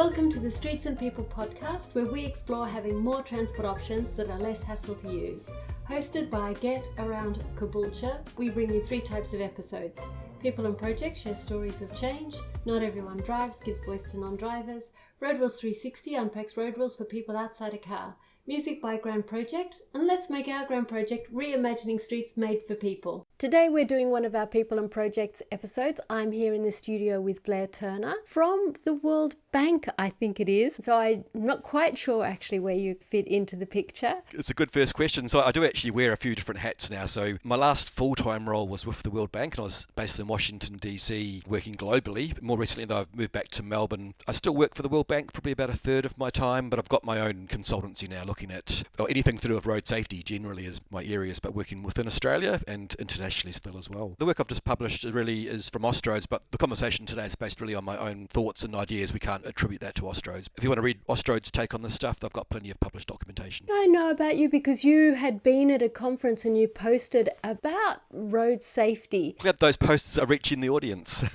Welcome to the Streets and People podcast, where we explore having more transport options that are less hassle to use. Hosted by GetAroundCaboolture, we bring you 3 types of episodes. People and Projects share stories of change. Not Everyone Drives gives voice to non-drivers. Road Rules 360 unpacks road rules for people outside a car. Music by Grand Project, and let's make our Grand Project reimagining streets made for people. Today we're doing one of our People and Projects episodes. I'm here in the studio with Blair Turner from the World Bank, I think it is. So I'm not quite sure actually where you fit into the picture. It's a good first question. So I do actually wear a few different hats now. So my last full-time role was with the World Bank, and I was based in Washington, DC, working globally. More recently, though, I've moved back to Melbourne. I still work for the World Bank, probably about a third of my time, but I've got my own consultancy now looking at anything to do with road safety generally is my areas, but working within Australia and internationally still as well. The work I've just published really is from Austroads, but the conversation today is based really on my own thoughts and ideas. We can't attribute that to Austroads. If you want to read Austroads' take on this stuff, they've got plenty of published documentation. I know about you because you had been at a conference and you posted about road safety. Glad those posts are reaching the audience.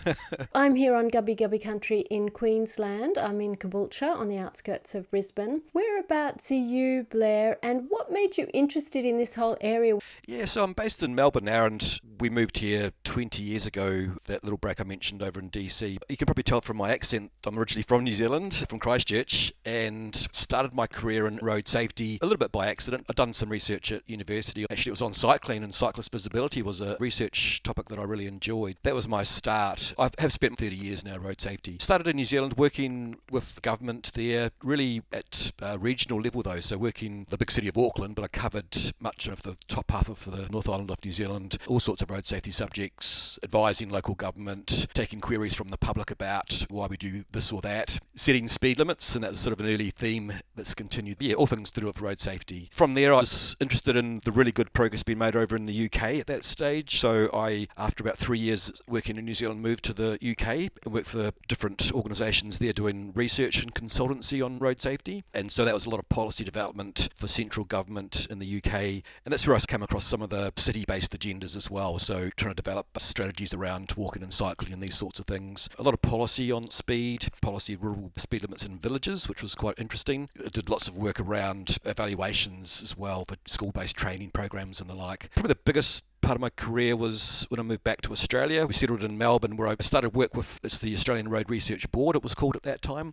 I'm here on Gubbi Gubbi country in Queensland. I'm in Caboolture on the outskirts of Brisbane. Whereabouts are you, Blair, and what made you interested in this whole area? Yeah, so I'm based in Melbourne now, and we moved here 20 years ago, that little break I mentioned over in DC. You can probably tell from my accent, I'm originally from New Zealand, from Christchurch, and started my career in road safety a little bit by accident. I'd done some research at university. Actually, it was on cycling, and cyclist visibility was a research topic that I really enjoyed. That was my start. I have spent 30 years now road safety. Started in New Zealand, working with government there, really at regional level though, so working the big city of Auckland, but I covered much of the top half of the North Island of New Zealand, all sorts of road safety subjects, advising local government, taking queries from the public about why we do this or that, setting speed limits, and that was sort of an early theme that's continued. Yeah, all things to do with road safety. From there, I was interested in the really good progress being made over in the UK at that stage, so I, after about 3 years working in New Zealand, moved to the UK and worked for different organisations there doing research and consultancy on road safety, and so that was a lot of policy development for central government in the UK, and that's where I came across some of the city-based agendas as well, so trying to develop strategies around walking and cycling and these sorts of things. A lot of policy on speed, policy of rural speed limits in villages, which was quite interesting. I did lots of work around evaluations as well for school-based training programs and the like. Probably the biggest part of my career was when I moved back to Australia. We settled in Melbourne, where I started work with, it's the Australian Road Research Board, it was called at that time.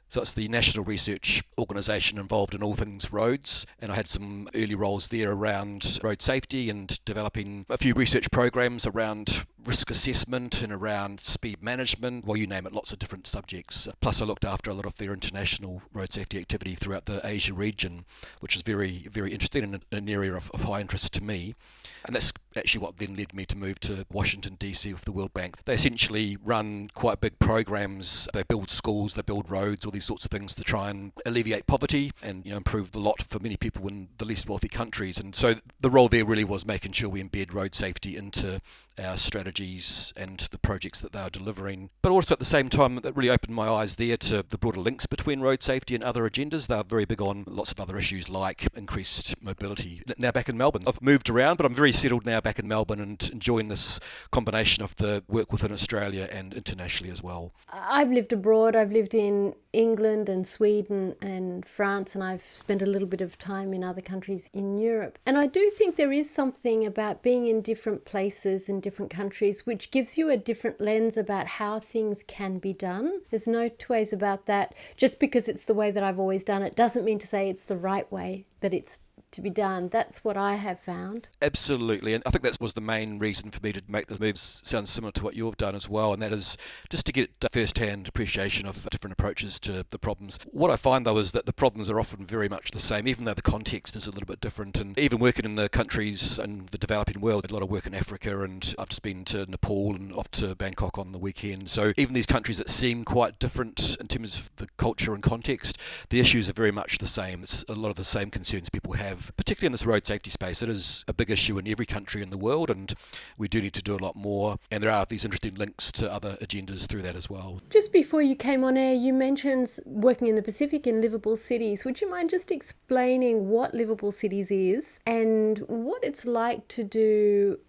So it's the national research organisation involved in all things roads, and I had some early roles there around road safety and developing a few research programs around risk assessment and around speed management, well, you name it, lots of different subjects. Plus I looked after a lot of their international road safety activity throughout the Asia region, which is very, very interesting and an area of high interest to me. And that's actually what then led me to move to Washington DC with the World Bank. They essentially run quite big programs. They build schools, they build roads, all these sorts of things to try and alleviate poverty and improve the lot for many people in the least wealthy countries. And so the role there really was making sure we embed road safety into our strategies and the projects that they are delivering. But also at the same time, that really opened my eyes there to the broader links between road safety and other agendas. They are very big on lots of other issues like increased mobility. Now back in Melbourne, I've moved around, but I'm very settled now back in Melbourne and enjoying this combination of the work within Australia and internationally as well. I've lived abroad. I've lived in England and Sweden and France, and I've spent a little bit of time in other countries in Europe. And I do think there is something about being in different places in different countries which gives you a different lens about how things can be done. There's no two ways about that. Just because it's the way that I've always done it doesn't mean to say it's the right way that it's to be done. That's what I have found. Absolutely, and I think that was the main reason for me to make the moves sound similar to what you've done as well, and that is just to get first-hand appreciation of different approaches to the problems. What I find though is that the problems are often very much the same, even though the context is a little bit different. And even working in the countries and the developing world, I did a lot of work in Africa, and I've just been to Nepal and off to Bangkok on the weekend. So even these countries that seem quite different in terms of the culture and context, the issues are very much the same. It's a lot of the same concerns people have, particularly in this road safety space. It is a big issue in every country in the world, and we do need to do a lot more. And there are these interesting links to other agendas through that as well. Just before you came on air, you mentioned working in the Pacific in livable cities. Would you mind just explaining what livable cities is and what it's like to do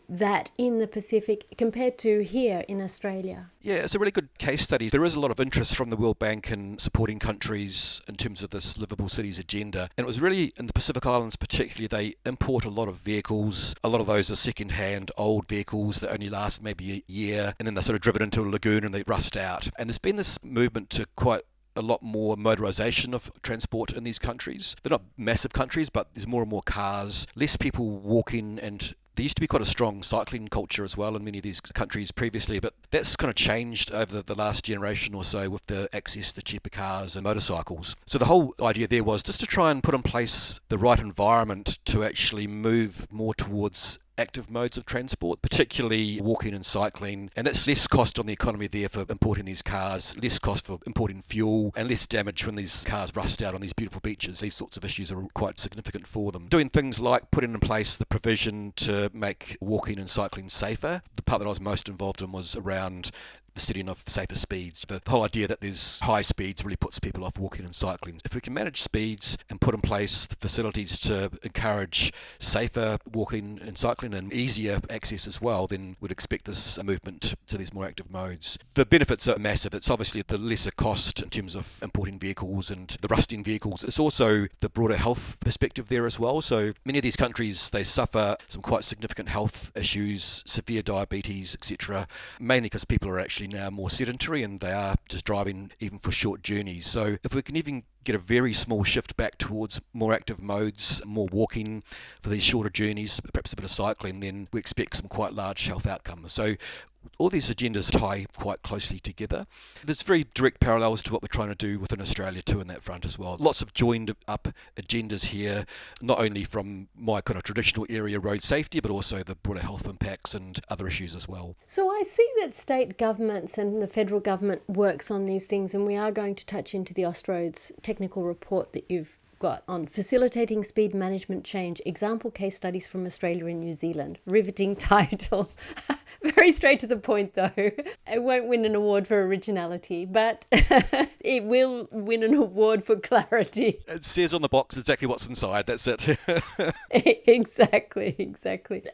that in the Pacific compared to here in Australia? Yeah, it's a really good case study. There is a lot of interest from the World Bank in supporting countries in terms of this livable cities agenda. And it was really, in the Pacific Islands particularly, they import a lot of vehicles. A lot of those are second-hand, old vehicles that only last maybe a year, and then they're sort of driven into a lagoon and they rust out. And there's been this movement to quite a lot more motorisation of transport in these countries. They're not massive countries, but there's more and more cars, less people walking, and there used to be quite a strong cycling culture as well in many of these countries previously, but that's kind of changed over the last generation or so with the access to cheaper cars and motorcycles. So the whole idea there was just to try and put in place the right environment to actually move more towards active modes of transport, particularly walking and cycling, and that's less cost on the economy there for importing these cars, less cost for importing fuel, and less damage when these cars rust out on these beautiful beaches. These sorts of issues are quite significant for them. Doing things like putting in place the provision to make walking and cycling safer. The part that I was most involved in was around the setting of safer speeds. The whole idea that there's high speeds really puts people off walking and cycling. If we can manage speeds and put in place the facilities to encourage safer walking and cycling and easier access as well, then we'd expect this movement to these more active modes. The benefits are massive. It's obviously the lesser cost in terms of importing vehicles and the rusting vehicles. It's also the broader health perspective there as well. So many of these countries, they suffer some quite significant health issues, severe diabetes, etc., mainly because people are actually now more sedentary and they are just driving even for short journeys. So if we can even get a very small shift back towards more active modes, more walking for these shorter journeys, perhaps a bit of cycling, then we expect some quite large health outcomes. So all these agendas tie quite closely together. There's very direct parallels to what we're trying to do within Australia too in that front as well. Lots of joined up agendas here, not only from my kind of traditional area, road safety, but also the broader health impacts and other issues as well. So I see that state governments and the federal government works on these things, and we are going to touch into the Austroads technical report that you've got on facilitating speed management change, example case studies from Australia and New Zealand. Riveting title. Very straight to the point though. It won't win an award for originality, but it will win an award for clarity. It says on the box exactly what's inside, that's it. Exactly.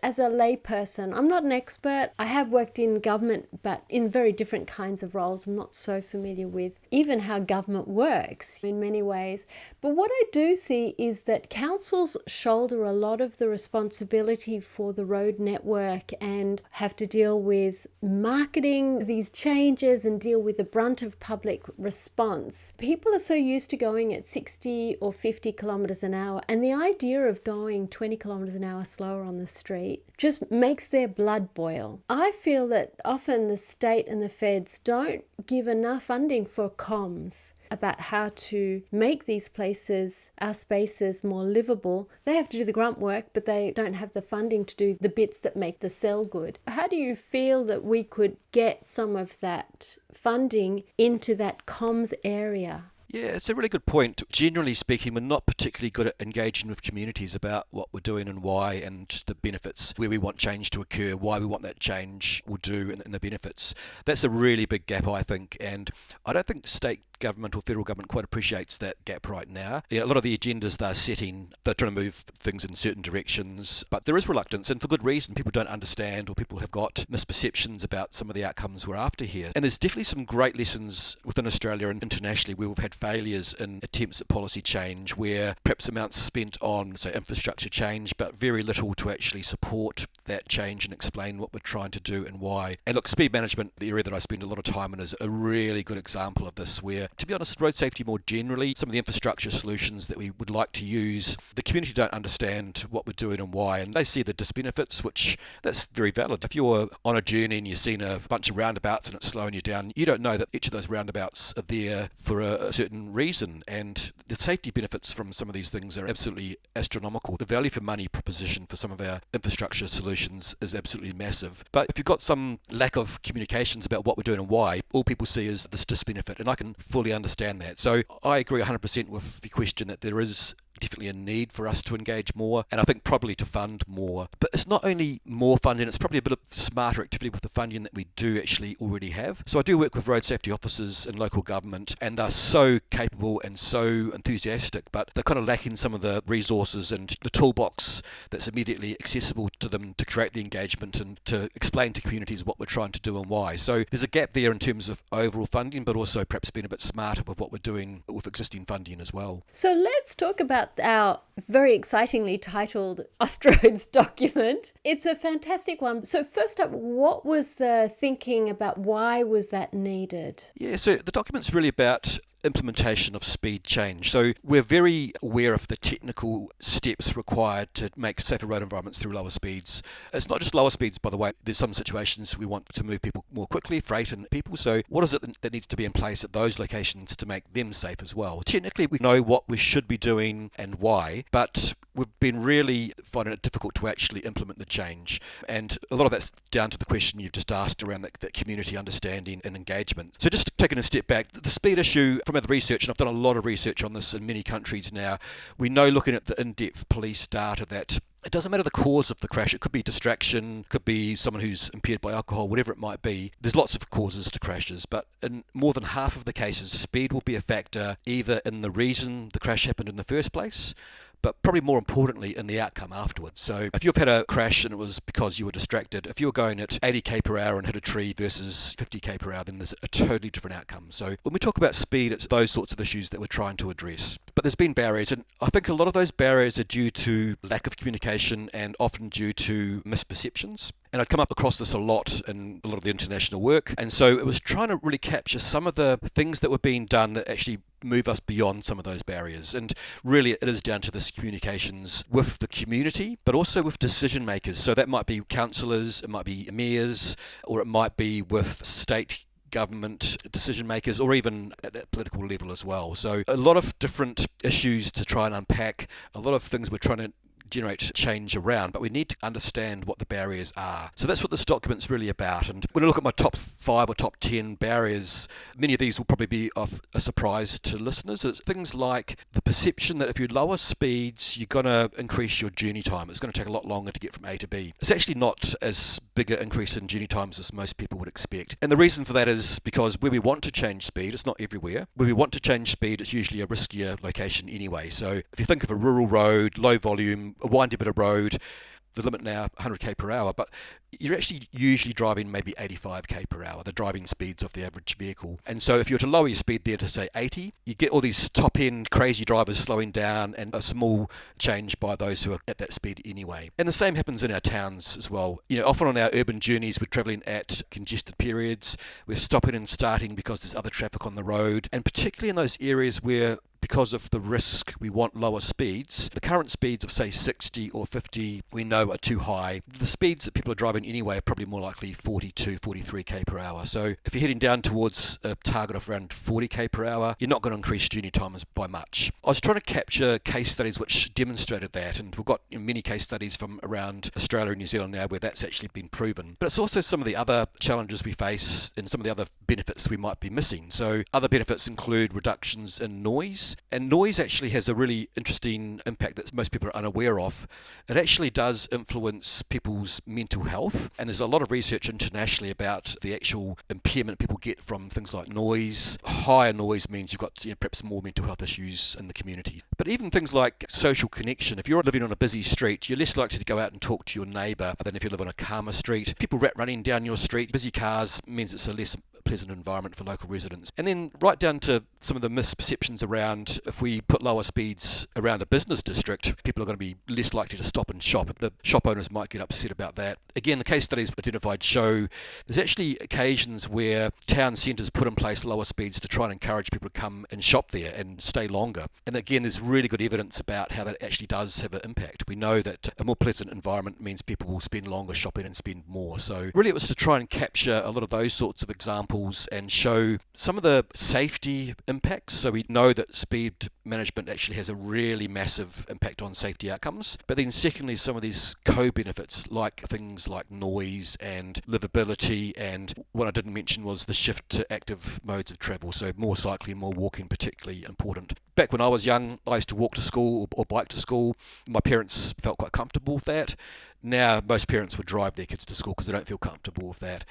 As a layperson, I'm not an expert. I have worked in government, but in very different kinds of roles. I'm not so familiar with even how government works in many ways. But what I do see is that councils shoulder a lot of the responsibility for the road network and have to deal with marketing these changes and deal with the brunt of public response. People are so used to going at 60 or 50 kilometers an hour, and the idea of going 20 kilometers an hour slower on the street just makes their blood boil. I feel that often the state and the feds don't give enough funding for comms about how to make these places, our spaces, more livable. They have to do the grunt work, but they don't have the funding to do the bits that make the cell good. How do you feel that we could get some of that funding into that comms area? Yeah, it's a really good point. Generally speaking, we're not particularly good at engaging with communities about what we're doing and why, and the benefits, where we want change to occur, why we want that change will do, and the benefits. That's a really big gap, I think, and I don't think state government or federal government quite appreciates that gap right now. A lot of the agendas they're setting, they're trying to move things in certain directions, but there is reluctance, and for good reason. People don't understand, or people have got misperceptions about some of the outcomes we're after here. And there's definitely some great lessons within Australia and internationally where we've had failures in attempts at policy change, where perhaps amounts spent on, say, infrastructure change, but very little to actually support that change and explain what we're trying to do and why. And look, speed management, the area that I spend a lot of time in, is a really good example of this, where, to be honest, road safety more generally, some of the infrastructure solutions that we would like to use, the community don't understand what we're doing and why, and they see the disbenefits, which that's very valid. If you're on a journey and you've seen a bunch of roundabouts and it's slowing you down, you don't know that each of those roundabouts are there for a certain reason, and the safety benefits from some of these things are absolutely astronomical. The value for money proposition for some of our infrastructure solutions is absolutely massive. But if you've got some lack of communications about what we're doing and why, all people see is this disbenefit, and I can fully understand that. So I agree 100% with the question that there is definitely a need for us to engage more, and I think probably to fund more. But it's not only more funding, it's probably a bit of smarter activity with the funding that we do actually already have. So I do work with road safety officers in local government, and they're so capable and so enthusiastic, but they're kind of lacking some of the resources and the toolbox that's immediately accessible to them to create the engagement and to explain to communities what we're trying to do and why. So there's a gap there in terms of overall funding, but also perhaps being a bit smarter with what we're doing with existing funding as well. So let's talk about our very excitingly titled Austroads document. It's a fantastic one. So first up, what was the thinking about why was that needed? Yeah, so the document's really about implementation of speed change. So we're very aware of the technical steps required to make safer road environments through lower speeds. It's not just lower speeds, by the way. There's some situations we want to move people more quickly, freight and people. So what is it that needs to be in place at those locations to make them safe as well? Technically, we know what we should be doing and why, but we've been really finding it difficult to actually implement the change. And a lot of that's down to the question you've just asked around that community understanding and engagement. So just taking a step back, the speed issue, from the research, and I've done a lot of research on this in many countries now, we know looking at the in-depth police data that it doesn't matter the cause of the crash. It could be distraction, could be someone who's impaired by alcohol, whatever it might be. There's lots of causes to crashes, but in more than half of the cases, speed will be a factor either in the reason the crash happened in the first place, but probably more importantly in the outcome afterwards. So if you've had a crash and it was because you were distracted, if you're going at 80k per hour and hit a tree versus 50k per hour, then there's a totally different outcome. So when we talk about speed, it's those sorts of issues that we're trying to address. But there's been barriers, and I think a lot of those barriers are due to lack of communication and often due to misperceptions. And I'd come up across this a lot in a lot of the international work. And so it was trying to really capture some of the things that were being done that actually move us beyond some of those barriers. And really it is down to this communications with the community, but also with decision makers. So that might be councillors, it might be mayors, or it might be with state government decision makers, or even at that political level as well. So a lot of different issues to try and unpack, a lot of things we're trying to generate change around, but we need to understand what the barriers are. So that's what this document's really about. And when I look at my top 5 or top 10 barriers, many of these will probably be of a surprise to listeners. It's things like the perception that if you lower speeds, you're going to increase your journey time. It's going to take a lot longer to get from A to B. It's actually not as big an increase in journey times as most people would expect. And the reason for that is because where we want to change speed, it's not everywhere. Where we want to change speed, it's usually a riskier location anyway. So if you think of a rural road, low volume, a windy bit of road, the limit now 100k per hour, but you're actually usually driving maybe 85k per hour, the driving speeds of the average vehicle. And so if you were to lower your speed there to say 80, you get all these top-end crazy drivers slowing down and a small change by those who are at that speed anyway. And the same happens in our towns as well. You know, often on our urban journeys, we're travelling at congested periods, we're stopping and starting because there's other traffic on the road, and particularly in those areas where because of the risk, we want lower speeds. The current speeds of, say, 60 or 50, we know are too high. The speeds that people are driving anyway are probably more likely 42, 43k per hour. So if you're heading down towards a target of around 40k per hour, you're not going to increase journey times by much. I was trying to capture case studies which demonstrated that, and we've got many case studies from around Australia and New Zealand now where that's actually been proven. But it's also some of the other challenges we face and some of the other benefits we might be missing. So other benefits include reductions in noise. And noise actually has a really interesting impact that most people are unaware of. It actually does influence people's mental health, and there's a lot of research internationally about the actual impairment people get from things like noise. Higher noise means you've got perhaps more mental health issues in the community. But even things like social connection. If you're living on a busy street, you're less likely to go out and talk to your neighbour than if you live on a calmer street. People running down your street, busy cars means it's a less pleasant environment for local residents. And then right down to some of the misperceptions around if we put lower speeds around a business district, people are going to be less likely to stop and shop. The shop owners might get upset about that. Again, the case studies identified show there's actually occasions where town centres put in place lower speeds to try and encourage people to come and shop there and stay longer. And again, there's really good evidence about how that actually does have an impact. We know that a more pleasant environment means people will spend longer shopping and spend more. So really it was to try and capture a lot of those sorts of examples signals and show some of the safety impacts. So we know that speed management actually has a really massive impact on safety outcomes. But then secondly, some of these co-benefits, like things like noise and livability, and what I didn't mention was the shift to active modes of travel, so more cycling, more walking, particularly important. Back when I was young, I used to walk to school or bike to school. My parents felt quite comfortable with that. Now, most parents would drive their kids to school because they don't feel comfortable with that.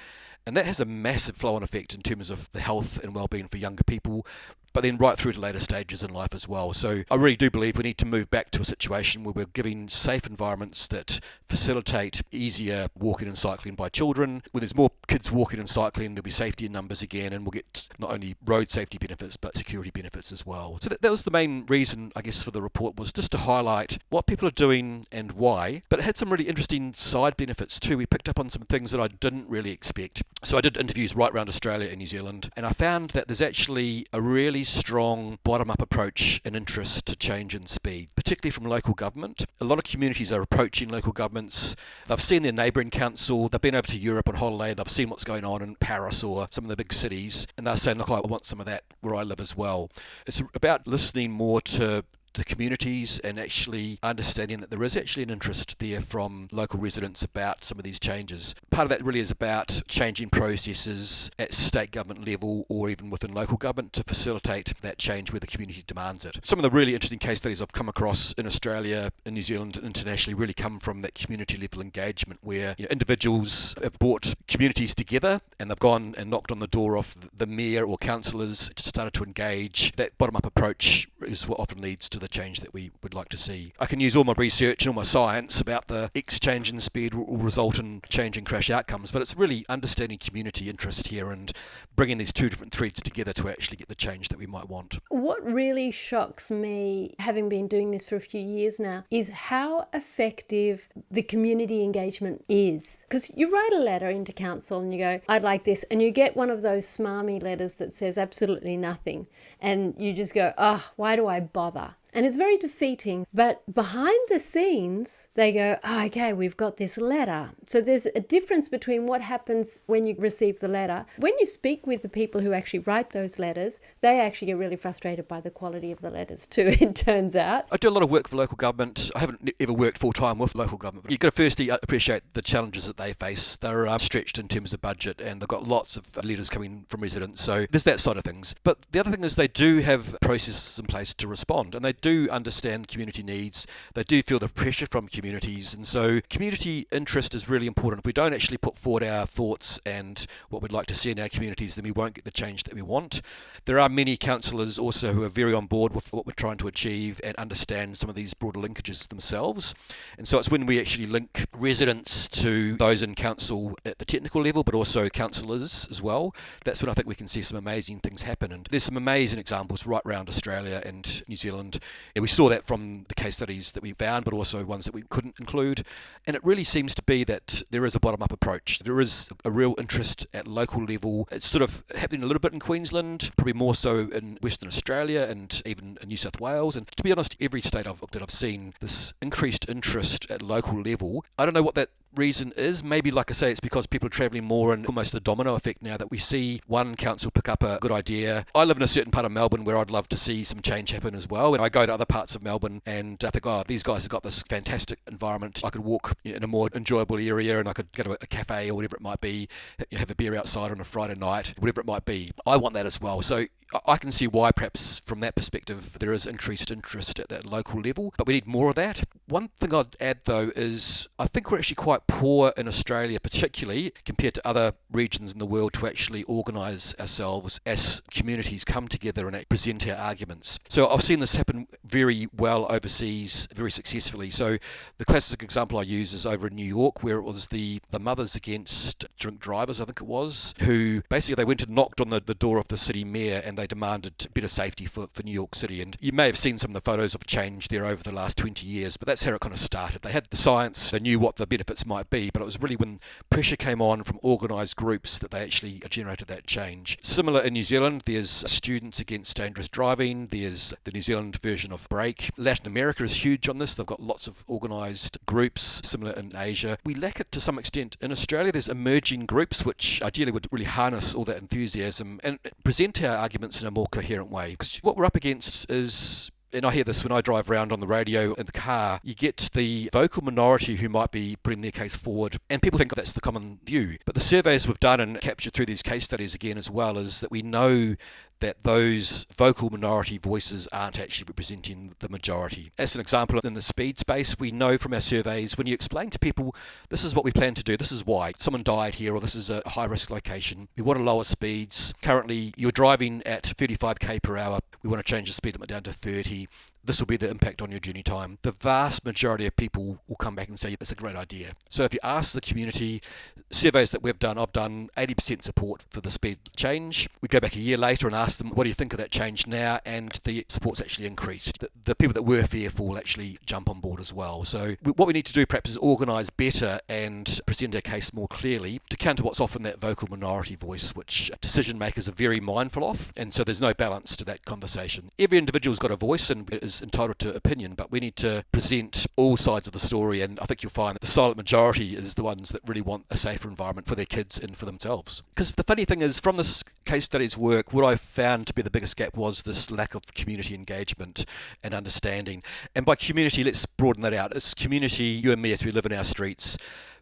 And that has a massive flow-on effect in terms of the health and well-being for younger people, but then right through to later stages in life as well. So I really do believe we need to move back to a situation where we're giving safe environments that facilitate easier walking and cycling by children. When there's more kids walking and cycling, there'll be safety in numbers again, and we'll get not only road safety benefits, but security benefits as well. So that was the main reason, I guess, for the report, was just to highlight what people are doing and why. But it had some really interesting side benefits too. We picked up on some things that I didn't really expect. So I did interviews right around Australia and New Zealand, and I found that there's actually a really strong bottom-up approach and interest to change in speed, particularly from local government. A lot of communities are approaching local governments. They've seen their neighbouring council, they've been over to Europe on holiday, they've seen what's going on in Paris or some of the big cities, and they're saying, look, I want some of that where I live as well. It's about listening more to the communities and actually understanding that there is actually an interest there from local residents about some of these changes. Part of that really is about changing processes at state government level or even within local government to facilitate that change where the community demands it. Some of the really interesting case studies I've come across in Australia, in New Zealand and internationally really come from that community level engagement where individuals have brought communities together and they've gone and knocked on the door of the mayor or councillors, started to engage. That bottom-up approach is what often leads to the change that we would like to see. I can use all my research and all my science about the X change in speed will result in change in crash outcomes, but it's really understanding community interest here and bringing these two different threads together to actually get the change that we might want. What really shocks me, having been doing this for a few years now, is how effective the community engagement is. Because you write a letter into council and you go, I'd like this, and you get one of those smarmy letters that says absolutely nothing, and you just go, why do I bother? And it's very defeating. But behind the scenes, they go, okay, we've got this letter. So there's a difference between what happens when you receive the letter. When you speak with the people who actually write those letters, they actually get really frustrated by the quality of the letters too, it turns out. I do a lot of work for local government. I haven't ever worked full-time with local government. But you've got to firstly appreciate the challenges that they face. They're stretched in terms of budget and they've got lots of letters coming from residents. So there's that side of things. But the other thing is they do have processes in place to respond, and they do understand community needs. They do feel the pressure from communities, and so community interest is really important. If we don't actually put forward our thoughts and what we'd like to see in our communities, then we won't get the change that we want. There are many councillors also who are very on board with what we're trying to achieve and understand some of these broader linkages themselves. And so it's when we actually link residents to those in council at the technical level, but also councillors as well, that's when I think we can see some amazing things happen. And there's some amazing examples right around Australia and New Zealand. And we saw that from the case studies that we found, but also ones that we couldn't include. And it really seems to be that there is a bottom-up approach. There is a real interest at local level. It's sort of happening a little bit in Queensland, probably more so in Western Australia and even in New South Wales. And to be honest, every state I've looked at, I've seen this increased interest at local level. I don't know what that reason is. Maybe, like I say, it's because people are travelling more and almost the domino effect now that we see one council pick up a good idea. I live in a certain part of Melbourne where I'd love to see some change happen as well, and I go to other parts of Melbourne and I think, these guys have got this fantastic environment. I could walk in a more enjoyable area and I could go to a cafe or whatever it might be, have a beer outside on a Friday night, whatever it might be. I want that as well. So I can see why perhaps from that perspective there is increased interest at that local level, but we need more of that. One thing I'd add though is I think we're actually quite poor in Australia, particularly compared to other regions in the world, to actually organise ourselves as communities, come together and present our arguments. So I've seen this happen very well overseas, very successfully. So the classic example I use is over in New York, where it was the Mothers Against Drink Drivers, I think it was, who basically they went and knocked on the door of the city mayor and they demanded better safety for New York City. And you may have seen some of the photos of change there over the last 20 years, but that's how it kind of started. They had the science, they knew what the benefits might be, but it was really when pressure came on from organised groups that they actually generated that change. Similar in New Zealand, there's Students Against Dangerous Driving, there's the New Zealand version of Brake. Latin America is huge on this. They've got lots of organised groups, similar in Asia. We lack it to some extent in Australia. There's emerging groups which ideally would really harness all that enthusiasm and present our arguments in a more coherent way. Because what we're up against is, and I hear this when I drive around on the radio in the car, you get the vocal minority who might be putting their case forward, and people think that's the common view. But the surveys we've done and captured through these case studies again as well is that we know that those vocal minority voices aren't actually representing the majority. As an example, in the speed space, we know from our surveys, when you explain to people, this is what we plan to do, this is why, someone died here, or this is a high-risk location, we want to lower speeds. Currently, you're driving at 35k per hour, we want to change the speed limit down to 30. This will be the impact on your journey time. The vast majority of people will come back and say, it's a great idea. So if you ask the community, surveys that we've done, I've done 80% support for the speed change. We go back a year later and ask them, what do you think of that change now? And the support's actually increased. The people that were fearful actually jump on board as well. So what we need to do perhaps is organise better and present our case more clearly to counter what's often that vocal minority voice, which decision makers are very mindful of. And so there's no balance to that conversation. Every individual's got a voice and is entitled to opinion, but we need to present all sides of the story, and I think you'll find that the silent majority is the ones that really want a safer environment for their kids and for themselves. Because the funny thing is, from this case studies work, what I found to be the biggest gap was this lack of community engagement and understanding. And by community, let's broaden that out. It's community, you and me as we live in our streets,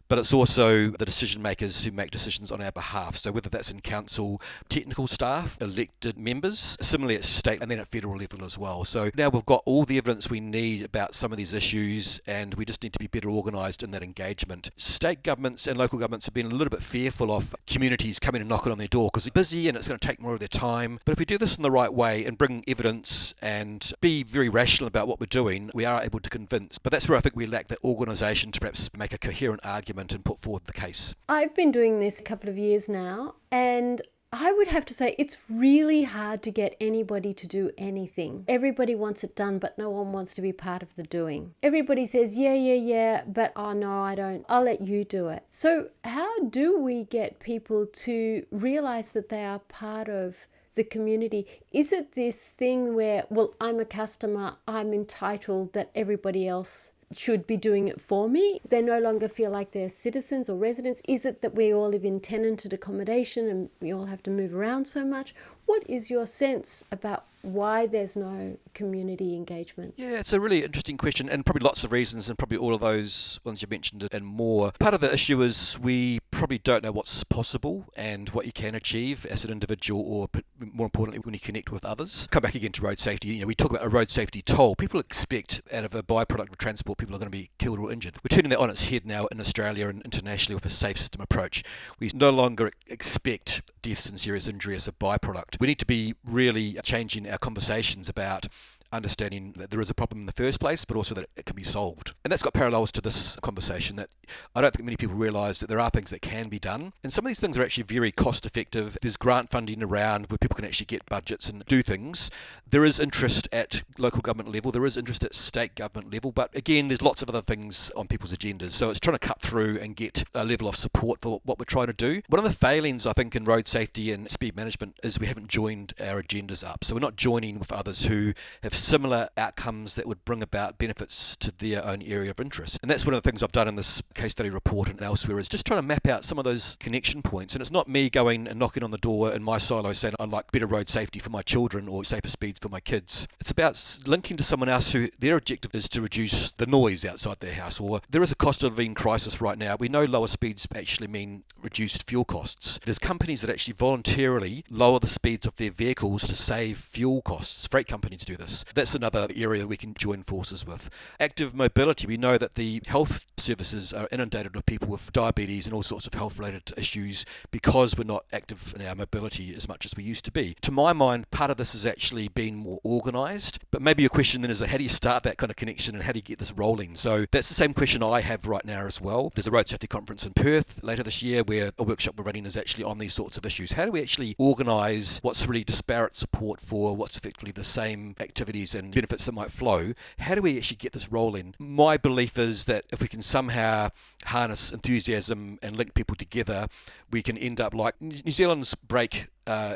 but it's also the decision makers who make decisions on our behalf. So whether that's in council, technical staff, elected members, similarly at state and then at federal level as well. So now we've got all the evidence we need about some of these issues, and we just need to be better organised in that engagement. State governments and local governments have been a little bit fearful of communities coming and knocking on their door because they're busy and it's going to take more of their time. But if we do this in the right way and bring evidence and be very rational about what we're doing, we are able to convince. But that's where I think we lack that organisation to perhaps make a coherent argument and put forward the case. I've been doing this a couple of years now, and I would have to say it's really hard to get anybody to do anything. Everybody wants it done, but no one wants to be part of the doing. Everybody says, yeah, but oh no, I don't. I'll let you do it. So how do we get people to realize that they are part of the community? Is it this thing where, well, I'm a customer, I'm entitled, that everybody else should be doing it for me? They no longer feel like they're citizens or residents. Is it that we all live in tenanted accommodation and we all have to move around so much? What is your sense about why there's no community engagement? Yeah, it's a really interesting question, and probably lots of reasons, and probably all of those ones you mentioned and more. Part of the issue is we probably don't know what's possible and what you can achieve as an individual, or more importantly, when you connect with others. Come back again to road safety. We talk about a road safety toll. People expect out of a byproduct of transport, people are going to be killed or injured. We're turning that on its head now in Australia and internationally with a safe system approach. We no longer expect deaths and serious injury as a byproduct. We need to be really changing our conversations about understanding that there is a problem in the first place, but also that it can be solved. And that's got parallels to this conversation, that I don't think many people realise that there are things that can be done. And some of these things are actually very cost effective. There's grant funding around where people can actually get budgets and do things. There is interest at local government level, there is interest at state government level, but again, there's lots of other things on people's agendas. So it's trying to cut through and get a level of support for what we're trying to do. One of the failings, I think, in road safety and speed management is we haven't joined our agendas up. So we're not joining with others who have similar outcomes that would bring about benefits to their own area of interest. And that's one of the things I've done in this case study report and elsewhere, is just trying to map out some of those connection points. And it's not me going and knocking on the door in my silo saying I'd like better road safety for my children or safer speeds for my kids. It's about linking to someone else who their objective is to reduce the noise outside their house, or there is a cost of living crisis right now. We know lower speeds actually mean reduced fuel costs. There's companies that actually voluntarily lower the speeds of their vehicles to save fuel costs. Freight companies do this. That's another area we can join forces with. Active mobility, we know that the health services are inundated with people with diabetes and all sorts of health-related issues because we're not active in our mobility as much as we used to be. To my mind, part of this is actually being more organised, but maybe your question then is how do you start that kind of connection and how do you get this rolling? So that's the same question I have right now as well. There's a road safety conference in Perth later this year where a workshop we're running is actually on these sorts of issues. How do we actually organise what's really disparate support for what's effectively the same activities and benefits that might flow? How do we actually get this rolling? My belief is that if we can somehow harness enthusiasm and link people together, we can end up like New Zealand's break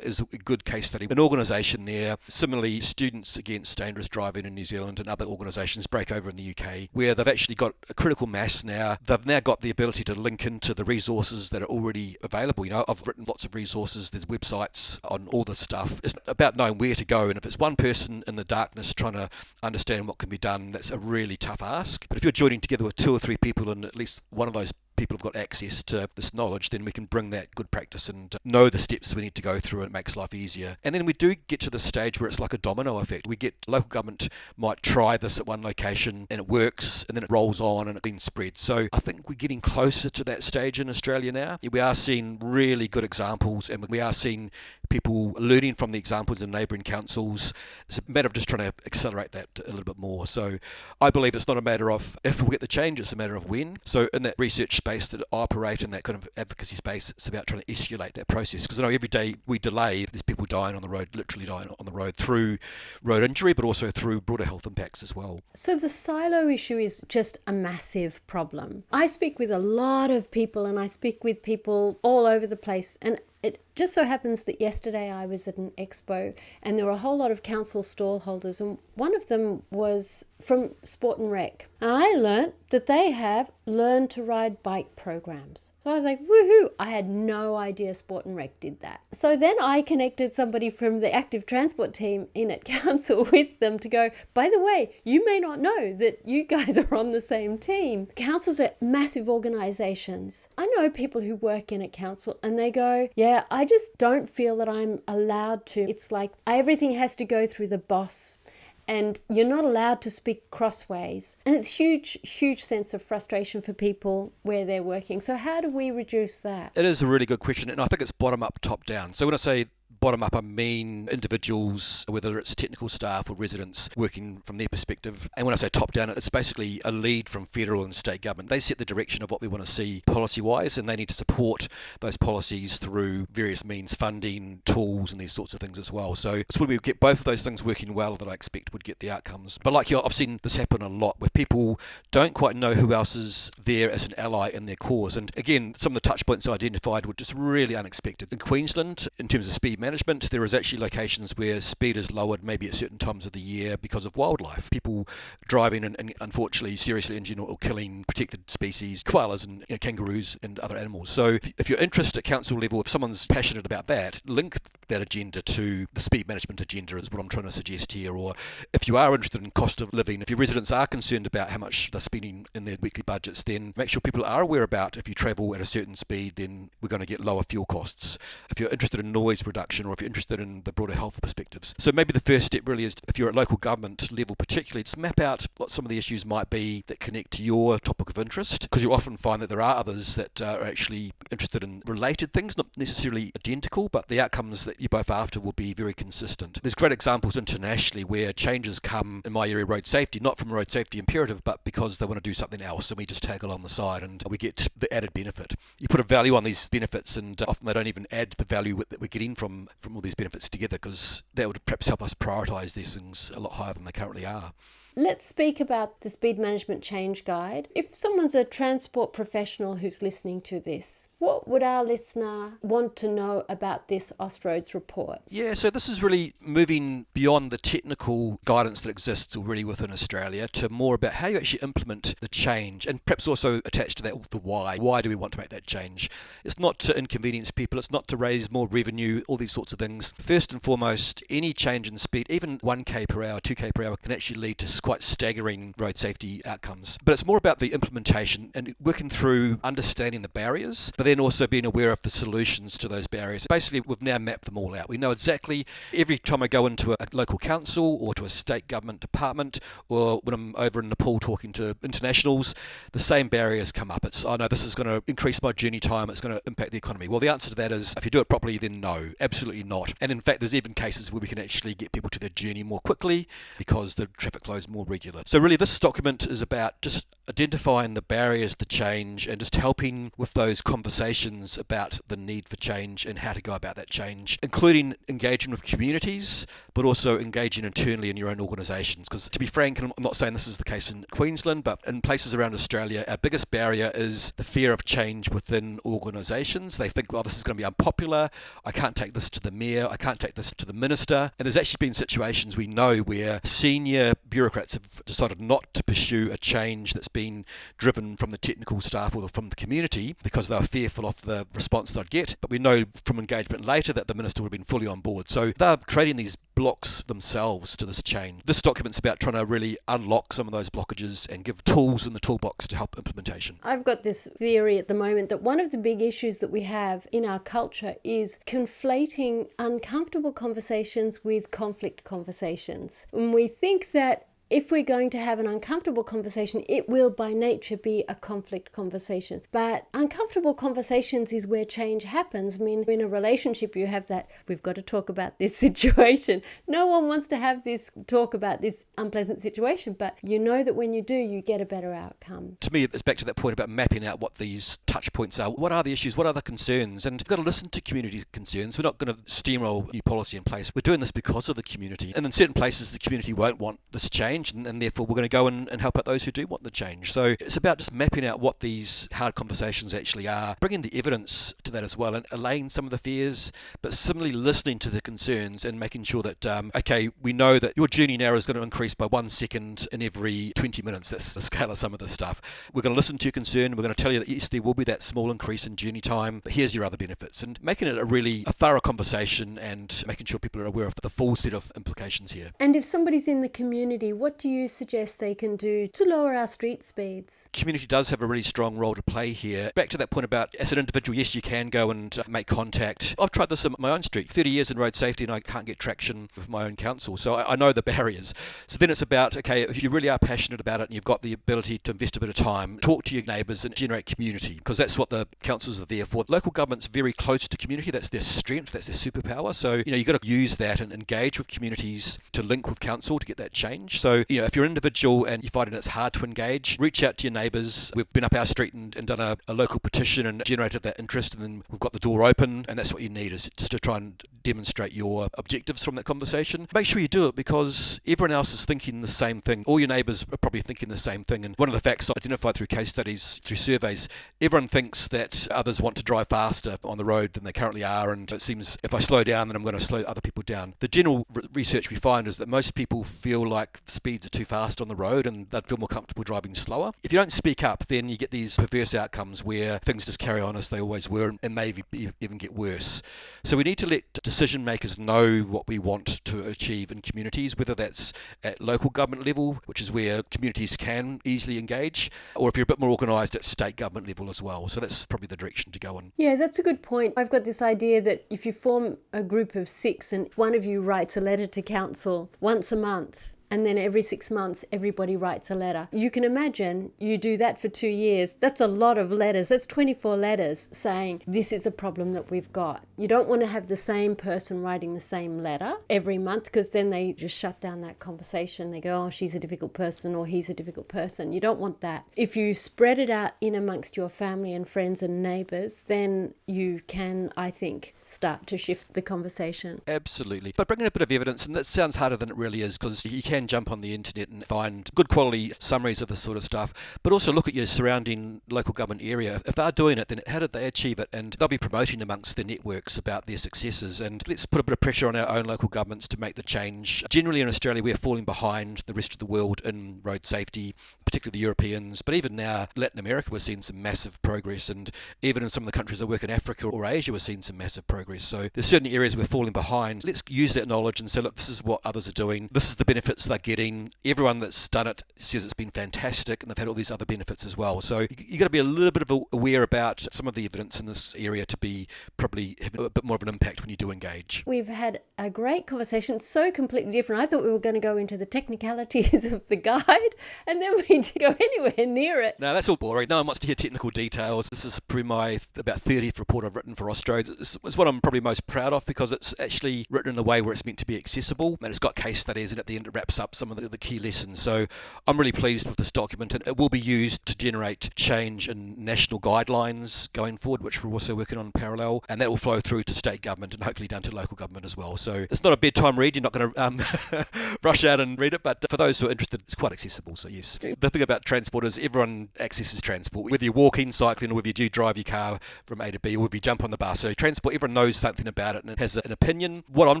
is a good case study. An organisation there, similarly Students Against Dangerous Driving in New Zealand and other organisations break over in the UK, where they've actually got a critical mass now. They've now got the ability to link into the resources that are already available. You know, I've written lots of resources, there's websites on all this stuff. It's about knowing where to go, and if it's one person in the darkness trying to understand what can be done, that's a really tough ask. But if you're joining together with 2 or 3 people and at least one of those people have got access to this knowledge, then we can bring that good practice and know the steps we need to go through, and it makes life easier. And then we do get to the stage where it's like a domino effect. We get local government might try this at one location and it works, and then it rolls on and it then spreads. So I think we're getting closer to that stage in Australia now. We are seeing really good examples, and we are seeing people learning from the examples in neighbouring councils. It's a matter of just trying to accelerate that a little bit more. So I believe it's not a matter of if we get the change, it's a matter of when. So in that research space that I operate, in that kind of advocacy space, it's about trying to escalate that process. Because I know every day we delay, there's people dying on the road, literally dying on the road through road injury, but also through broader health impacts as well. So the silo issue is just a massive problem. I speak with a lot of people, and I speak with people all over the place, and it just so happens that yesterday I was at an expo and there were a whole lot of council stallholders, and one of them was from Sport and Rec. And I learnt that they have learn to ride bike programs. So I was like, woohoo! I had no idea Sport and Rec did that. So then I connected somebody from the active transport team in at council with them to go, by the way, you may not know that you guys are on the same team. Councils are massive organisations. I know people who work in a council and they go, yeah, I just don't feel that I'm allowed to. It's like everything has to go through the boss, and you're not allowed to speak crossways. And it's huge sense of frustration for people where they're working. So how do we reduce that? It is a really good question, and I think it's bottom up, top down. So when I say bottom up, I mean individuals, whether it's technical staff or residents, working from their perspective. And when I say top down, it's basically a lead from federal and state government. They set the direction of what we want to see policy-wise, and they need to support those policies through various means, funding, tools, and these sorts of things as well. So it's when we get both of those things working well that I expect would get the outcomes. But like I've seen this happen a lot, where people don't quite know who else is there as an ally in their cause. And again, some of the touch points I identified were just really unexpected. In Queensland, in terms of speed management, there is actually locations where speed is lowered maybe at certain times of the year because of wildlife. People driving and unfortunately seriously injuring or killing protected species, koalas and kangaroos and other animals. So if you're interested at council level, if someone's passionate about that, link that agenda to the speed management agenda is what I'm trying to suggest here. Or if you are interested in cost of living, if your residents are concerned about how much they're spending in their weekly budgets, then make sure people are aware about if you travel at a certain speed, then we're going to get lower fuel costs. If you're interested in noise reduction, or if you're interested in the broader health perspectives. So maybe the first step really is, if you're at local government level particularly, to map out what some of the issues might be that connect to your topic of interest, because you often find that there are others that are actually interested in related things, not necessarily identical, but the outcomes that you're both after will be very consistent. There's great examples internationally where changes come, in my area, road safety, not from a road safety imperative, but because they want to do something else, and we just tag along the side and we get the added benefit. You put a value on these benefits, and often they don't even add the value that we're getting from all these benefits together, because that would perhaps help us prioritise these things a lot higher than they currently are. Let's speak about the Speed Management Change Guide. If someone's a transport professional who's listening to this, what would our listener want to know about this Austroads report? Yeah, so this is really moving beyond the technical guidance that exists already within Australia to more about how you actually implement the change, and perhaps also attached to that the why. Why do we want to make that change? It's not to inconvenience people, it's not to raise more revenue, all these sorts of things. First and foremost, any change in speed, even 1k per hour, 2k per hour, can actually lead to quite staggering road safety outcomes. But it's more about the implementation and working through understanding the barriers, but then also being aware of the solutions to those barriers. Basically, we've now mapped them all out. We know exactly every time I go into a local council or to a state government department, or when I'm over in Nepal talking to internationals, the same barriers come up. I know this is going to increase my journey time, it's going to impact the economy. Well, the answer to that is, if you do it properly, then no, absolutely not. And in fact, there's even cases where we can actually get people to their journey more quickly because the traffic flow is more regular. So really, this document is about just identifying the barriers to change and just helping with those conversations about the need for change and how to go about that change, including engaging with communities, but also engaging internally in your own organisations. Because to be frank, and I'm not saying this is the case in Queensland, but in places around Australia, our biggest barrier is the fear of change within organisations. They think, well, this is going to be unpopular, I can't take this to the mayor, I can't take this to the minister. And there's actually been situations we know where senior bureaucrats have decided not to pursue a change that's been driven from the technical staff or from the community because they were fearful of the response they'd get. But we know from engagement later that the minister would have been fully on board. So they're creating these blocks themselves to this change. This document's about trying to really unlock some of those blockages and give tools in the toolbox to help implementation. I've got this theory at the moment that one of the big issues that we have in our culture is conflating uncomfortable conversations with conflict conversations. And we think that if we're going to have an uncomfortable conversation, it will by nature be a conflict conversation. But uncomfortable conversations is where change happens. I mean, in a relationship, you have that, we've got to talk about this situation. No one wants to have this talk about this unpleasant situation, but you know that when you do, you get a better outcome. To me, it's back to that point about mapping out what these touch points are. What are the issues? What are the concerns? And we've got to listen to community concerns. We're not going to steamroll new policy in place. We're doing this because of the community. And in certain places, the community won't want this change. And therefore we're going to go and help out those who do want the change. So it's about just mapping out what these hard conversations actually are, bringing the evidence to that as well, and allaying some of the fears, but similarly listening to the concerns and making sure that, okay, we know that your journey now is going to increase by 1 second in every 20 minutes. That's the scale of some of this stuff. We're going to listen to your concern. We're going to tell you that yes, there will be that small increase in journey time, but here's your other benefits, and making it a thorough conversation and making sure people are aware of the full set of implications here. And if somebody's in the community, what do you suggest they can do to lower our street speeds? Community does have a really strong role to play here. Back to that point about, as an individual, yes, you can go and make contact. I've tried this in my own street, 30 years in road safety, and I can't get traction with my own council. So I know the barriers. So then it's about, okay, if you really are passionate about it and you've got the ability to invest a bit of time, talk to your neighbours and generate community, because that's what the councils are there for. Local government's very close to community. That's their strength. That's their superpower. So, you've got to use that and engage with communities to link with council to get that change. So, if you're an individual and you're finding it's hard to engage, reach out to your neighbours. We've been up our street and done a local petition and generated that interest, and then we've got the door open, and that's what you need, is just to try and demonstrate your objectives from that conversation. Make sure you do it because everyone else is thinking the same thing. All your neighbours are probably thinking the same thing, and one of the facts identified through case studies, through surveys, everyone thinks that others want to drive faster on the road than they currently are, and it seems if I slow down then I'm going to slow other people down. The general research we find is that most people feel like speeds are too fast on the road and they'd feel more comfortable driving slower. If you don't speak up, then you get these perverse outcomes where things just carry on as they always were and maybe even get worse. So we need to let decision makers know what we want to achieve in communities, whether that's at local government level, which is where communities can easily engage, or if you're a bit more organised at state government level as well. So that's probably the direction to go in. Yeah, that's a good point. I've got this idea that if you form a group of 6 and one of you writes a letter to council once a month, and then every 6 months, everybody writes a letter. You can imagine you do that for 2 years. That's a lot of letters. That's 24 letters saying, this is a problem that we've got. You don't want to have the same person writing the same letter every month, because then they just shut down that conversation. They go, oh, she's a difficult person or he's a difficult person. You don't want that. If you spread it out in amongst your family and friends and neighbours, then you can, I think, start to shift the conversation. Absolutely. But bringing a bit of evidence, and that sounds harder than it really is, because you can jump on the internet and find good quality summaries of this sort of stuff, but also look at your surrounding local government area. If they're doing it, then how did they achieve it? And they'll be promoting amongst their networks about their successes. And let's put a bit of pressure on our own local governments to make the change. Generally in Australia, we're falling behind the rest of the world in road safety, particularly the Europeans, but even now Latin America, we're seeing some massive progress, and even in some of the countries that work in Africa or Asia, we're seeing some massive progress. So there's certain areas we're falling behind. Let's use that knowledge and say, look, this is what others are doing. This is the benefits they're getting. Everyone that's done it says it's been fantastic, and they've had all these other benefits as well. So you've got to be a little bit aware about some of the evidence in this area to be probably have a bit more of an impact when you do engage. We've had a great conversation, so completely different. I thought we were going to go into the technicalities of the guide, and then we didn't go anywhere near it. No, that's all boring. No one wants to hear technical details. This is probably my about 30th report I've written for Austroads. It's what I'm probably most proud of because it's actually written in a way where it's meant to be accessible, and it's got case studies, and at the end it wraps up some of the key lessons. So I'm really pleased with this document, and it will be used to generate change in national guidelines going forward, which we're also working on in parallel, and that will flow through to state government and hopefully down to local government as well. So it's not a bedtime read. You're not going to rush out and read it, but for those who are interested, it's quite accessible. So yes, the thing about transport is everyone accesses transport, whether you're walking, cycling, or whether you do drive your car from A to B, or whether you jump on the bus. So transport, everyone knows something about it and it has an opinion. What I'm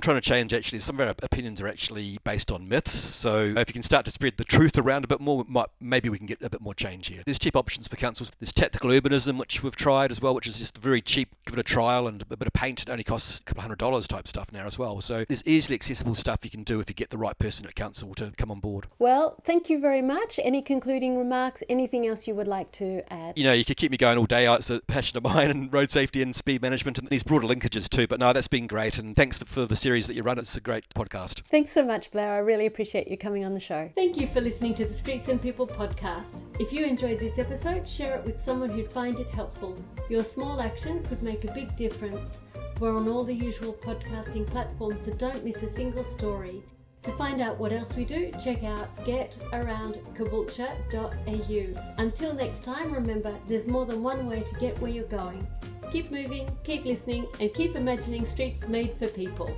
trying to change actually is some of our opinions are actually based on myths. So if you can start to spread the truth around a bit more, maybe we can get a bit more change here. There's cheap options for councils. There's tactical urbanism, which we've tried as well, which is just very cheap, give it a trial, and a bit of paint. It only costs a couple $100 type stuff now as well. So there's easily accessible stuff you can do if you get the right person at council to come on board. Well, thank you very much. Any concluding remarks? Anything else you would like to add? You know, you could keep me going all day. It's a passion of mine, and road safety and speed management and these broader linkages too. But no, that's been great, and thanks for the series that you run. It's a great podcast. Thanks so much, Blair. I really appreciate you coming on the show. Thank you for listening to the Streets and People podcast. If you enjoyed this episode, share it with someone who'd find it helpful. Your small action could make a big difference. We're on all the usual podcasting platforms, so don't miss a single story. To find out what else we do, check out GetAroundCaboolture.au. Until next time, remember, there's more than one way to get where you're going. Keep moving, keep listening, and keep imagining streets made for people.